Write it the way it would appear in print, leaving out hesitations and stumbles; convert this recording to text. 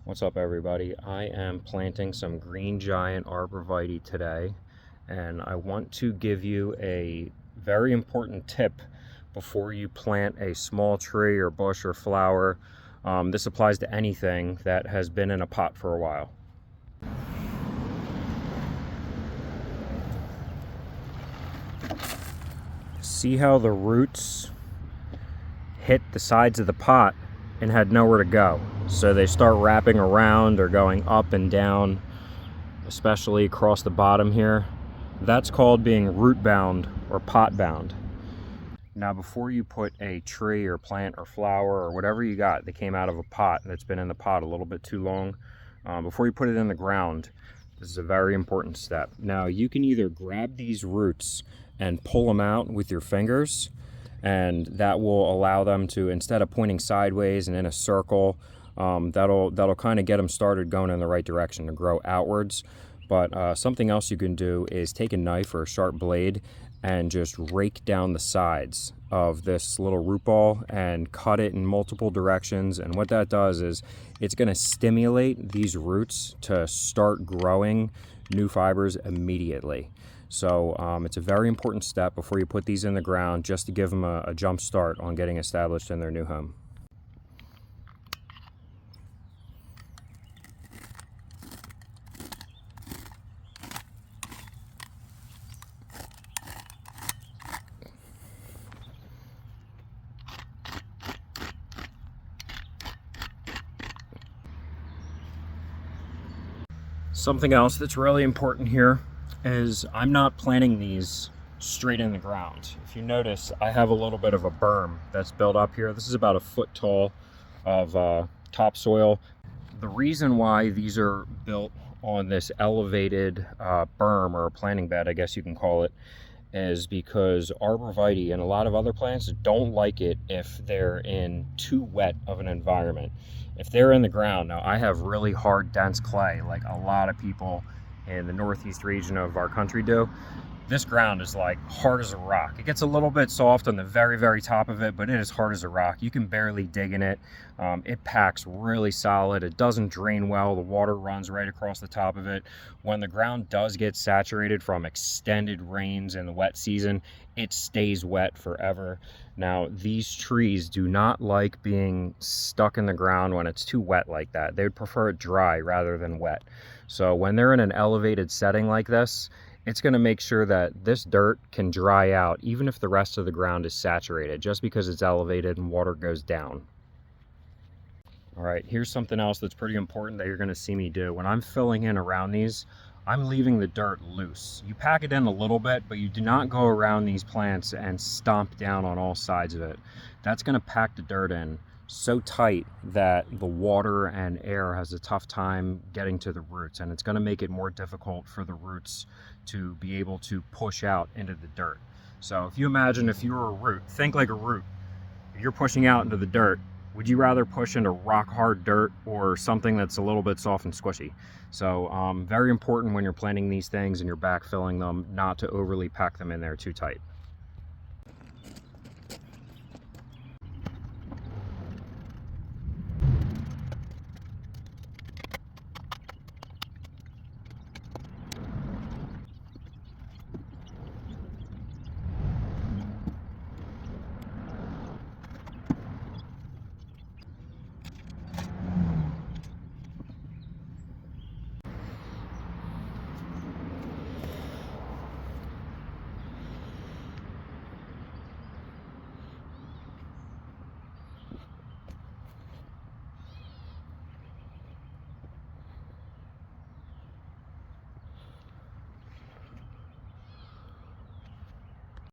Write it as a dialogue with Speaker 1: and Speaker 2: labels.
Speaker 1: What's up, everybody? I am planting some green giant arborvitae today, and I want to give you a very important tip before you plant a small tree or bush or flower. This applies to anything that has been in a pot for a while. See how the roots hit the sides of the pot and had nowhere to go. So they start wrapping around or going up and down, especially across the bottom here. That's called being root bound or pot bound. Now, before you put a tree or plant or flower or whatever you got that came out of a pot that's been in the pot a little bit too long, before you put it in the ground, this is a very important step. Now, you can either grab these roots and pull them out with your fingers, and that will allow them to, instead of pointing sideways and in a circle, that'll kind of get them started going in the right direction to grow outwards. But something else you can do is take a knife or a sharp blade and just rake down the sides of this little root ball and cut it in multiple directions. And what that does is it's going to stimulate these roots to start growing new fibers immediately. So it's a very important step before you put these in the ground, just to give them a jump start on getting established in their new home. Something else that's really important here is I'm not planting these straight in the ground. If you notice, I have a little bit of a berm that's built up here. This is about a foot tall of topsoil. The reason why these are built on this elevated berm, or a planting bed, I guess you can call it, is because arborvitae and a lot of other plants don't like it if they're in too wet of an environment. If they're in the ground, now I have really hard, dense clay, like a lot of people in the northeast region of our country do. This ground is like hard as a rock. It gets a little bit soft on the very, very top of it, but it is hard as a rock. You can barely dig in it. It packs really solid. It doesn't drain well. The water runs right across the top of it. When the ground does get saturated from extended rains in the wet season, it stays wet forever. Now, these trees do not like being stuck in the ground when it's too wet like that. They would prefer it dry rather than wet. So when they're in an elevated setting like this, it's going to make sure that this dirt can dry out even if the rest of the ground is saturated, just because it's elevated and water goes down. All right, here's something else that's pretty important that you're going to see me do. When I'm filling in around these, I'm leaving the dirt loose. You pack it in a little bit, but you do not go around these plants and stomp down on all sides of it. That's going to pack the dirt in so tight that the water and air has a tough time getting to the roots, and it's going to make it more difficult for the roots to be able to push out into the dirt. So if you imagine if you were a root, think like a root. If you're pushing out into the dirt, would you rather push into rock hard dirt or something that's a little bit soft and squishy? So very important when you're planting these things and you're backfilling them, not to overly pack them in there too tight.